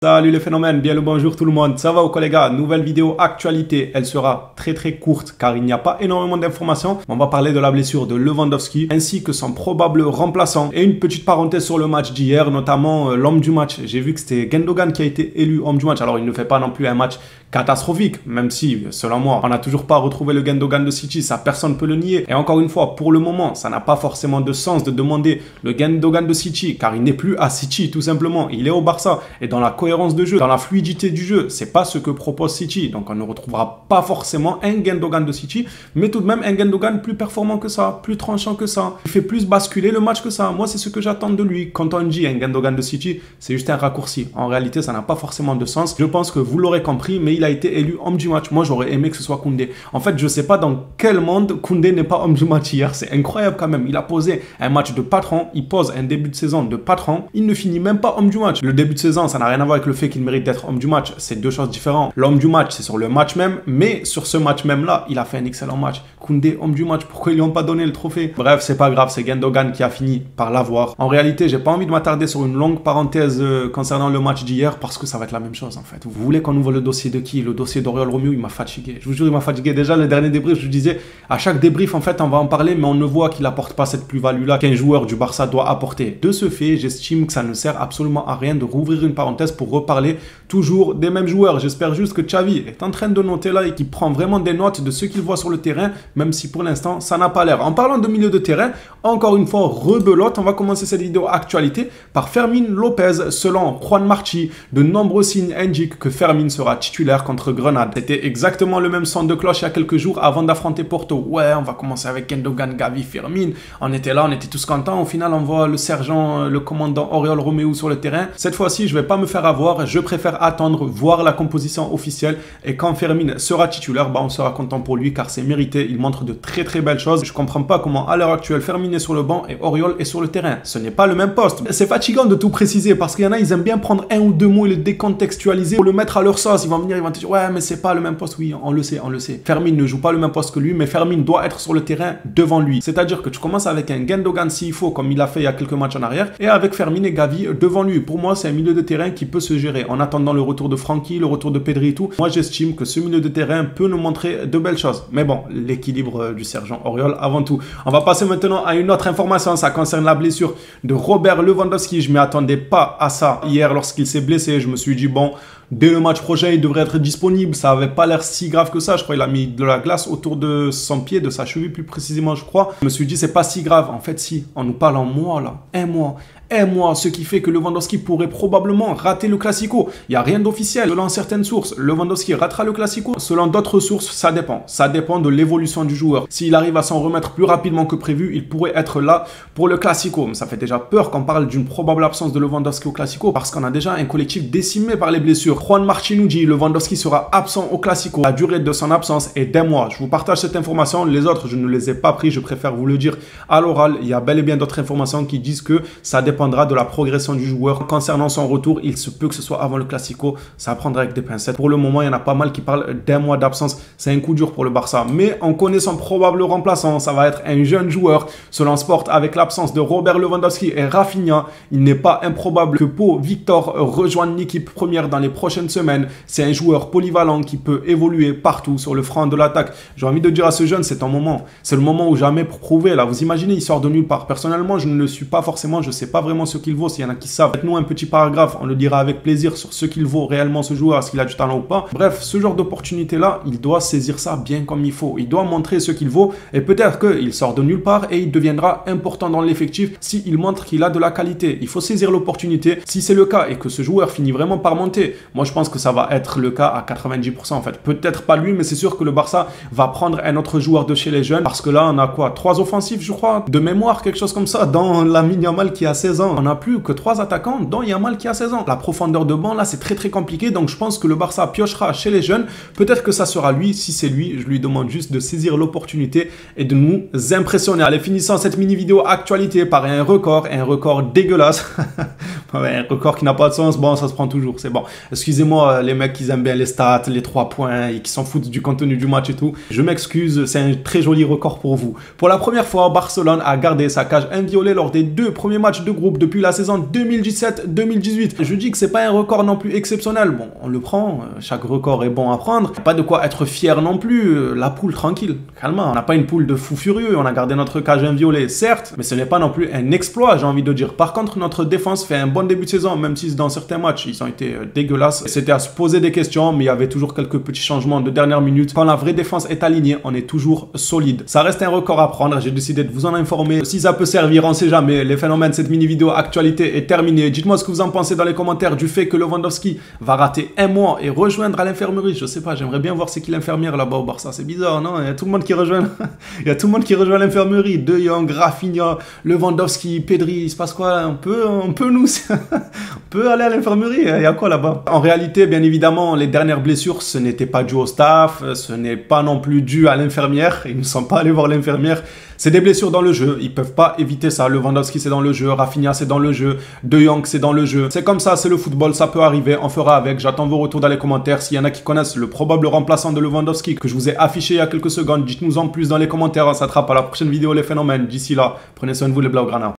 Salut les phénomènes, bien le bonjour tout le monde, ça va ou quoi les gars? Nouvelle vidéo actualité, elle sera très courte car il n'y a pas énormément d'informations. On va parler de la blessure de Lewandowski ainsi que son probable remplaçant. Et une petite parenthèse sur le match d'hier, notamment l'homme du match. J'ai vu que c'était Gundogan qui a été élu homme du match. Alors il ne fait pas non plus un match catastrophique, même si, selon moi, on n'a toujours pas retrouvé le Gundogan de City, ça personne ne peut le nier. Et encore une fois, pour le moment, ça n'a pas forcément de sens de demander le Gundogan de City car il n'est plus à City tout simplement, il est au Barça. Et dans la cohérence de jeu, dans la fluidité du jeu, c'est pas ce que propose City. Donc on ne retrouvera pas forcément un Gundogan de City, mais tout de même un Gundogan plus performant que ça, plus tranchant que ça. Il fait plus basculer le match que ça. Moi, c'est ce que j'attends de lui. Quand on dit un Gundogan de City, c'est juste un raccourci. En réalité, ça n'a pas forcément de sens. Je pense que vous l'aurez compris, mais il a été élu homme du match. Moi, j'aurais aimé que ce soit Koundé. En fait, je sais pas dans quel monde Koundé n'est pas homme du match hier. C'est incroyable quand même. Il a posé un match de patron. Il pose un début de saison de patron. Il ne finit même pas homme du match. Le début de saison, ça n'a rien à voir avec le fait qu'il mérite d'être homme du match. C'est deux choses différentes. L'homme du match, c'est sur le match même. Mais sur ce match même-là, il a fait un excellent match. Koundé, homme du match. Pourquoi ils lui ont pas donné le trophée? Bref, c'est pas grave. C'est Gundogan qui a fini par l'avoir. En réalité, j'ai pas envie de m'attarder sur une longue parenthèse concernant le match d'hier parce que ça va être la même chose en fait. Vous voulez qu'on ouvre le dossier de qui? Le dossier d'Oriol Romeu, il m'a fatigué. Je vous jure, il m'a fatigué. Déjà, le dernier débrief, je vous disais, à chaque débrief, en fait, on va en parler, mais on ne voit qu'il apporte pas cette plus-value-là qu'un joueur du Barça doit apporter. De ce fait, j'estime que ça ne sert absolument à rien de rouvrir une parenthèse pour reparler toujours des mêmes joueurs. J'espère juste que Xavi est en train de noter là et qu'il prend vraiment des notes de ce qu'il voit sur le terrain, même si pour l'instant, ça n'a pas l'air. En parlant de milieu de terrain, encore une fois, rebelote, on va commencer cette vidéo actualité par Fermin Lopez. Selon Juan Marchi, de nombreux signes indiquent que Fermin sera titulaire contre Grenade. C'était exactement le même son de cloche il y a quelques jours avant d'affronter Porto. Ouais, on va commencer avec Gundogan, Gavi, Fermin. On était là, on était tous contents. Au final, on voit le sergent, le commandant Oriol Romeu sur le terrain. Cette fois-ci, je vais pas me faire avoir. Je préfère attendre, voir la composition officielle. Et quand Fermin sera titulaire, bah, on sera content pour lui car c'est mérité. Il montre de très belles choses. Je comprends pas comment à l'heure actuelle Fermin est sur le banc et Oriol est sur le terrain. Ce n'est pas le même poste. C'est fatigant de tout préciser parce qu'il y en a, ils aiment bien prendre un ou deux mots et le décontextualiser pour le mettre à leur sauce. Ils vont venir, ils vont te dire ouais, mais c'est pas le même poste. Oui, on le sait, on le sait. Fermin ne joue pas le même poste que lui, mais Fermin doit être sur le terrain devant lui. C'est-à-dire que tu commences avec un Gundogan s'il faut, comme il a fait il y a quelques matchs en arrière, et avec Fermin et Gavi devant lui. Pour moi, c'est un milieu de terrain qui peut se gérer. En attendant le retour de Francky, le retour de Pedri et tout, moi j'estime que ce milieu de terrain peut nous montrer de belles choses. Mais bon, l'équilibre du sergent Oriol avant tout. On va passer maintenant à une autre information. Ça concerne la blessure de Robert Lewandowski. Je ne m'y attendais pas à ça hier lorsqu'il s'est blessé. Je me suis dit bon, dès le match prochain, il devrait être disponible. Ça n'avait pas l'air si grave que ça. Je crois qu'il a mis de la glace autour de son pied, de sa cheville plus précisément, je crois. Je me suis dit, c'est pas si grave. En fait, si. On nous parle en mois, là. Un mois, ce qui fait que Lewandowski pourrait probablement rater le Classico. Il n'y a rien d'officiel. Selon certaines sources, Lewandowski ratera le Classico. Selon d'autres sources, ça dépend. Ça dépend de l'évolution du joueur. S'il arrive à s'en remettre plus rapidement que prévu, il pourrait être là pour le Classico. Mais ça fait déjà peur qu'on parle d'une probable absence de Lewandowski au Classico parce qu'on a déjà un collectif décimé par les blessures. Juan Marchi nous dit Lewandowski sera absent au Classico. La durée de son absence est d'un mois. Je vous partage cette information. Les autres, je ne les ai pas pris. Je préfère vous le dire à l'oral. Il y a bel et bien d'autres informations qui disent que ça dépendra de la progression du joueur. Concernant son retour, il se peut que ce soit avant le Classico. Ça prendra avec des pincettes. Pour le moment, il y en a pas mal qui parlent d'un mois d'absence. C'est un coup dur pour le Barça. Mais on connaît son probable remplaçant. Ça va être un jeune joueur. Selon Sport, avec l'absence de Robert Lewandowski et Rafinha, il n'est pas improbable que Pau Victor rejoigne l'équipe première dans les prochaines semaines. C'est un joueur polyvalent qui peut évoluer partout sur le front de l'attaque. J'ai envie de dire à ce jeune, c'est ton moment. C'est le moment ou jamais pour prouver. Là, vous imaginez, il sort de nulle part. Personnellement, je ne le suis pas forcément. Je ne sais pas vraiment ce qu'il vaut. S'il y en a qui savent, faites-nous un petit paragraphe. On le dira avec plaisir sur ce qu'il vaut réellement ce joueur. Est-ce qu'il a du talent ou pas? Bref, ce genre d'opportunité-là, il doit saisir ça bien comme il faut. Il doit montrer ce qu'il vaut. Et peut-être qu'il sort de nulle part et il deviendra important dans l'effectif s'il montre qu'il a de la qualité. Il faut saisir l'opportunité. Si c'est le cas et que ce joueur finit vraiment par monter, moi je pense que ça va être le cas à 90% en fait. Peut-être pas lui, mais c'est sûr que le Barça va prendre un autre joueur de chez les jeunes parce que là on a quoi? 3 offensifs je crois, de mémoire, quelque chose comme ça. Dans Lamine Yamal qui a 16 ans, on n'a plus que 3 attaquants dont Yamal qui a 16 ans. La profondeur de banc là c'est très compliqué, donc je pense que le Barça piochera chez les jeunes. Peut-être que ça sera lui. Si c'est lui, je lui demande juste de saisir l'opportunité et de nous impressionner. Allez, finissons cette mini vidéo actualité par un record dégueulasse. Ouais, un record qui n'a pas de sens. Bon, ça se prend toujours, c'est bon. Excusez-moi les mecs qui aiment bien les stats, les 3 points et qui s'en foutent du contenu du match et tout. Je m'excuse, c'est un très joli record pour vous. Pour la première fois, Barcelone a gardé sa cage inviolée lors des 2 premiers matchs de groupe. groupe depuis la saison 2017-2018. Je dis que c'est pas un record non plus exceptionnel. Bon, on le prend, chaque record est bon à prendre. Pas de quoi être fier non plus. La poule, tranquille, calme. On n'a pas une poule de fou furieux. On a gardé notre cage inviolée, certes, mais ce n'est pas non plus un exploit, j'ai envie de dire. Par contre, notre défense fait un bon début de saison, même si dans certains matchs, ils ont été dégueulasses. C'était à se poser des questions, mais il y avait toujours quelques petits changements de dernière minute. Quand la vraie défense est alignée, on est toujours solide. Ça reste un record à prendre. J'ai décidé de vous en informer. Si ça peut servir, on sait jamais. Les phénomènes, cette mini-vidéo actualité est terminée. Dites-moi ce que vous en pensez dans les commentaires du fait que Lewandowski va rater un mois et rejoindre à l'infirmerie. Je sais pas, j'aimerais bien voir c'est qui l'infirmière là-bas au Barça. C'est bizarre, non? Il y a tout le monde qui rejoint. Il y a tout le monde qui rejoint l'infirmerie. De Jong, Rafinha, Lewandowski, Pedri. Il se passe quoi? On peut nous, on peut aller à l'infirmerie. Il y a quoi là-bas? En réalité, bien évidemment, les dernières blessures, ce n'était pas dû au staff, ce n'est pas non plus dû à l'infirmière. Ils ne sont pas allés voir l'infirmière. C'est des blessures dans le jeu. Ils peuvent pas éviter ça. Lewandowski, c'est dans le jeu. Rafinha, c'est dans le jeu. De Jong, c'est dans le jeu. C'est comme ça, c'est le football. Ça peut arriver. On fera avec. J'attends vos retours dans les commentaires. S'il y en a qui connaissent le probable remplaçant de Lewandowski que je vous ai affiché il y a quelques secondes, dites-nous en plus dans les commentaires. On s'attrape à la prochaine vidéo, les phénomènes. D'ici là, prenez soin de vous, les Blaugrana.